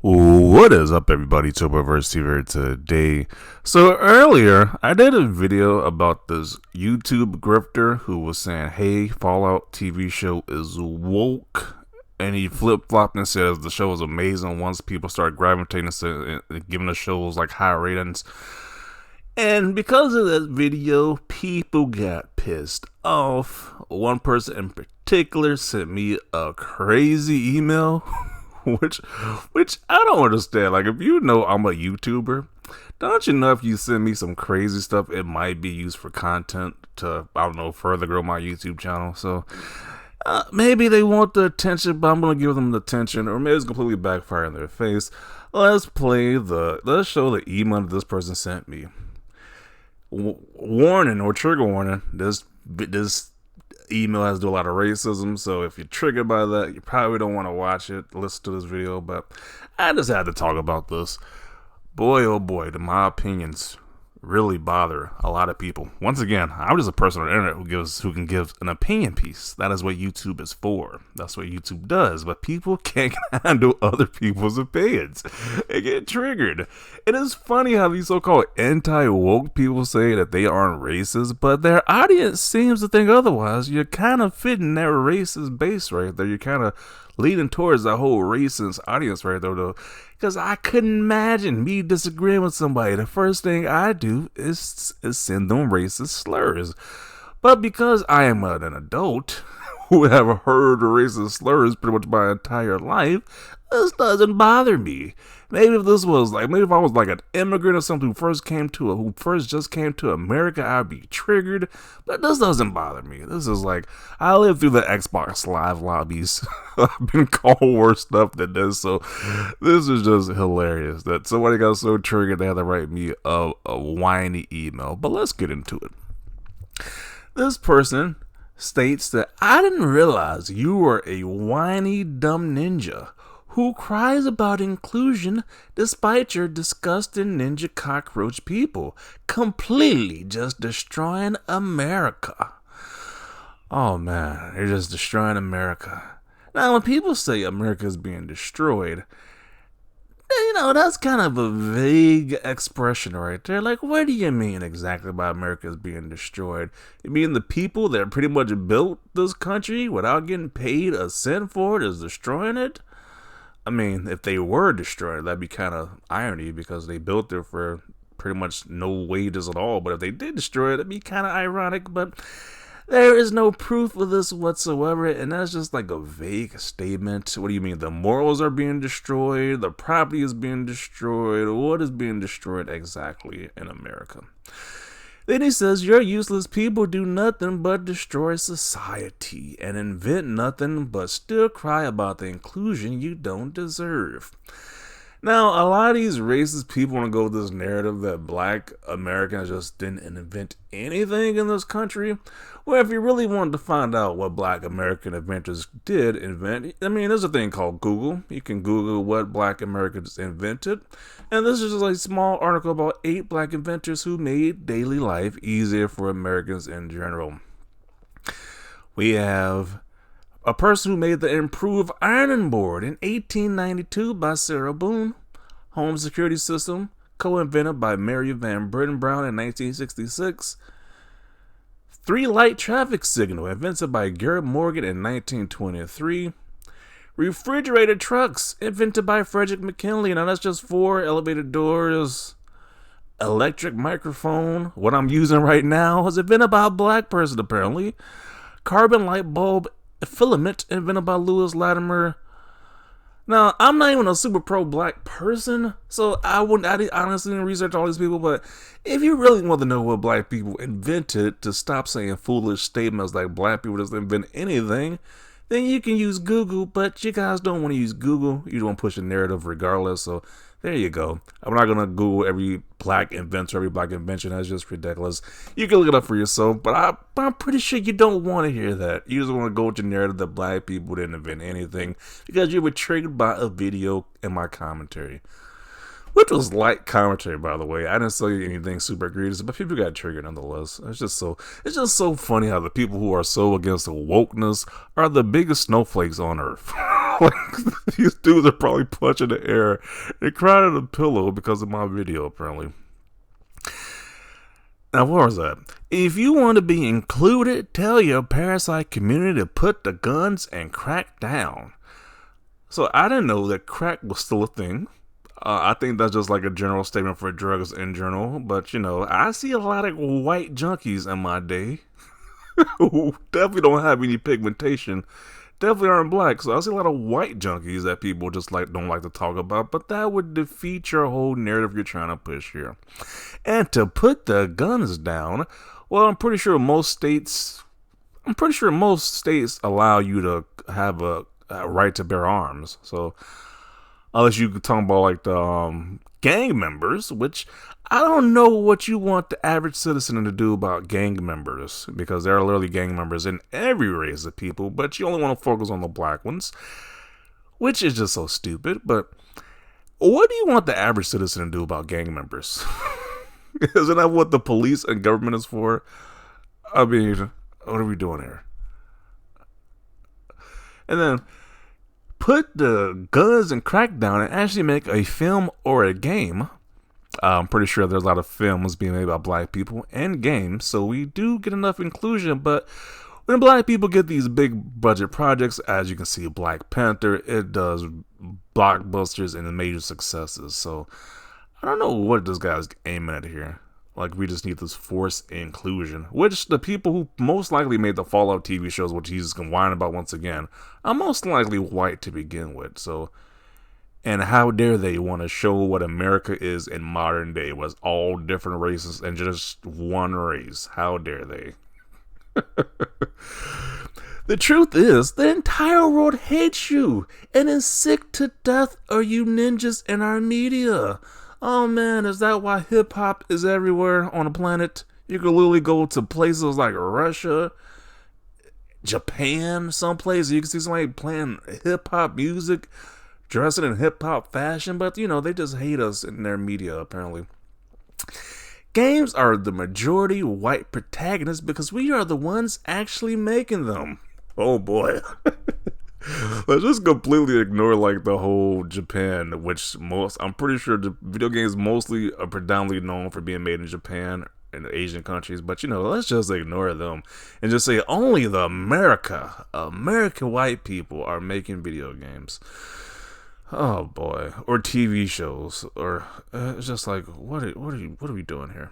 What is up, everybody? Turboverse here today. So earlier, I did a video about this YouTube grifter who was saying, "Hey, Fallout TV show is woke," and he flip-flopped and says the show is amazing once people start gravitating to and giving the shows like high ratings. And because of that video, people got pissed off. One person in particular sent me a crazy email. Which I don't understand. Like, if you know I'm a YouTuber, don't you know if you send me some crazy stuff, it might be used for content to, I don't know, further grow my YouTube channel. So maybe they want the attention, but I'm gonna give them the attention, or maybe it's completely backfire in their face. Let's show the email that this person sent me. Warning or trigger warning: this email has to do a lot of racism, so if you're triggered by that, you probably don't want to watch it, listen to this video, but I just had to talk about this. Boy, oh boy, do my opinions really bother a lot of people. Once again, I'm just a person on the internet who can give an opinion piece. That is what YouTube is for. That's what YouTube does, but people can't handle other people's opinions. They get triggered. It is funny how these so-called anti-woke people say that they aren't racist, but their audience seems to think otherwise. You're kind of fitting that racist base right there. You're kind of leading towards that whole racist audience right there, though. Because I couldn't imagine me disagreeing with somebody. The first thing I do is send them racist slurs. But because I am an adult who have heard racist slurs pretty much my entire life, this doesn't bother me. Maybe if I was like an immigrant or something who first just came to America, I'd be triggered. But this doesn't bother me. This is like, I lived through the Xbox Live lobbies. I've been called worse stuff than this, so this is just hilarious that somebody got so triggered they had to write me a whiny email. But let's get into it. This person states that I didn't realize you were a whiny dumb ninja who cries about inclusion despite your disgusting ninja cockroach people completely just destroying America. Oh man, they're just destroying America. Now when people say America is being destroyed, that's kind of a vague expression right there. Like, what do you mean exactly by America is being destroyed? You mean the people that pretty much built this country without getting paid a cent for it is destroying it? I mean, if they were destroyed, that'd be kind of irony because they built it for pretty much no wages at all. But if they did destroy it, that'd be kind of ironic. But there is no proof of this whatsoever, and that's just like a vague statement. What do you mean? The morals are being destroyed? The property is being destroyed? What is being destroyed exactly in America? Then he says, your useless people do nothing but destroy society and invent nothing but still cry about the inclusion you don't deserve. Now, a lot of these racist people want to go with this narrative that black Americans just didn't invent anything in this country. Well, if you really wanted to find out what black American inventors did invent, I mean, there's a thing called Google. You can Google what black Americans invented. And this is just a small article about 8 black inventors who made daily life easier for Americans in general. We have a person who made the improved ironing board in 1892 by Sarah Boone. Home security system, co-invented by Mary Van Britten Brown in 1966. 3-light traffic signal, invented by Garrett Morgan in 1923. Refrigerated trucks, invented by Frederick McKinley. Now that's just 4 elevated doors. Electric microphone, what I'm using right now, was invented by a black person apparently. Carbon light bulb filament, invented by Lewis Latimer. Now, I'm not even a super pro black person, so I honestly didn't research all these people, but if you really want to know what black people invented to stop saying foolish statements like black people doesn't invent anything, then you can use Google, but you guys don't want to use Google. You don't push a narrative regardless, so there you go. I'm not going to Google every black inventor, every black invention. That's just ridiculous. You can look it up for yourself, but I'm pretty sure you don't want to hear that. You just want to go with your narrative that black people didn't invent anything because you were triggered by a video in my commentary. Which was light commentary, by the way. I didn't say anything super egregious, but people got triggered nonetheless. It's just so funny how the people who are so against the wokeness are the biggest snowflakes on earth. Like, these dudes are probably punching the air. They cried at a pillow because of my video, apparently. Now, what was that? If you want to be included, tell your parasite community to put the guns and crack down. So I didn't know that crack was still a thing. I think that's just like a general statement for drugs in general. But, I see a lot of white junkies in my day who definitely don't have any pigmentation. Definitely aren't black. So I see a lot of white junkies that people just don't like to talk about. But that would defeat your whole narrative you're trying to push here. And to put the guns down, well, I'm pretty sure most states allow you to have a right to bear arms. So unless you could talk about like the gang members, which I don't know what you want the average citizen to do about gang members, because there are literally gang members in every race of people, but you only want to focus on the black ones, which is just so stupid. But what do you want the average citizen to do about gang members? Isn't that what the police and government is for? I mean, what are we doing here? And then put the guns and crack down and actually make a film or a game. I'm pretty sure there's a lot of films being made by black people and games, so we do get enough inclusion. But when black people get these big budget projects, as you can see, Black Panther, it does blockbusters and major successes. So I don't know what this guy's aiming at here. Like, we just need this forced inclusion, which the people who most likely made the Fallout TV shows, which he's going to whine about once again, are most likely white to begin with. So, and how dare they want to show what America is in modern day, was all different races and just one race. How dare they? The truth is, the entire world hates you and is sick to death of you ninjas in our media. Oh man, is that why hip-hop is everywhere on the planet? You could literally go to places like Russia, Japan, someplace, you can see somebody playing hip-hop music, dressing in hip-hop fashion, but they just hate us in their media, apparently. Games are the majority white protagonists because we are the ones actually making them. Oh boy. Let's just completely ignore like the whole Japan, which I'm pretty sure the video games mostly are predominantly known for being made in Japan and Asian countries, but let's just ignore them and just say only the American white people are making video games. Oh boy. Or TV shows, or it's just like, what are we doing here?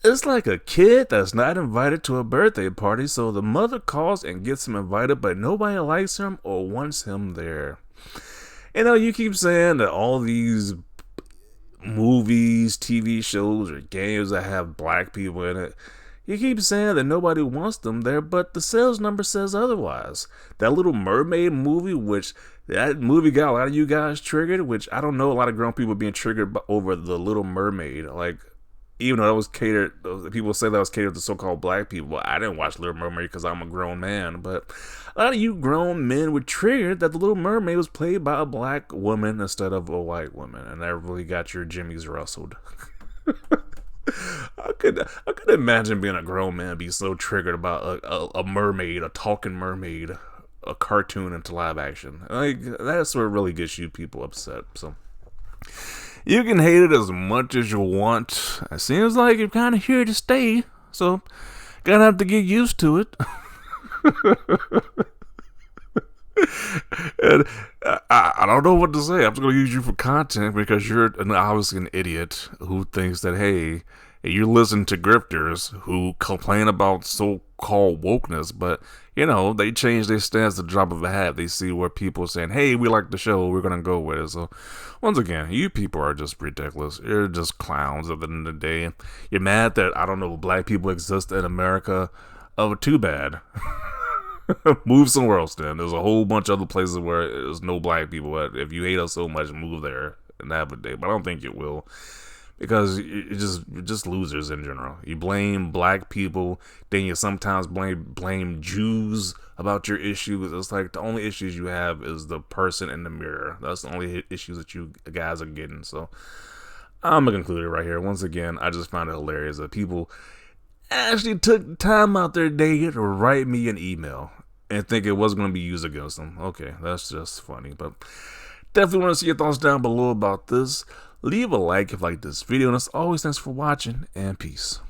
It's like a kid that's not invited to a birthday party, so the mother calls and gets him invited, but nobody likes him or wants him there. You keep saying that all these movies, TV shows, or games that have black people in it, you keep saying that nobody wants them there, but the sales number says otherwise. That Little Mermaid movie, which that movie got a lot of you guys triggered, which I don't know, a lot of grown people being triggered over The Little Mermaid. Like, even though that was catered, people say that was catered to so-called black people. I didn't watch Little Mermaid because I'm a grown man, but a lot of you grown men were triggered that the Little Mermaid was played by a black woman instead of a white woman, and that really got your jimmies rustled. I could imagine being a grown man be so triggered about a mermaid, a talking mermaid, a cartoon into live action. Like, that's what really gets you people upset. So you can hate it as much as you want. It seems like you're kind of here to stay, so gonna have to get used to it. And I don't know what to say. I'm just gonna use you for content because you're obviously an idiot who thinks that, hey, you listen to grifters who complain about so-called wokeness, but they change their stance at the drop of a hat. They see where people are saying, hey, we like the show, we're gonna go with it. So once again, you people are just ridiculous. You're just clowns at the end of the day. You're mad that, I don't know, black people exist in America. Oh, too bad. Move somewhere else then. There's a whole bunch of other places where there's no black people. But if you hate us so much, move there and have a day. But I don't think you will, because you're just losers in general. You blame black people, then you sometimes blame Jews about your issues. It's like the only issues you have is the person in the mirror. That's the only issues that you guys are getting. So I'm gonna conclude it right here. Once again, I just found it hilarious that people actually took time out their day to write me an email and think it was going to be used against them. Okay, that's just funny. But definitely want to see your thoughts down below about this. Leave a like if you like this video. And as always, thanks for watching, and peace.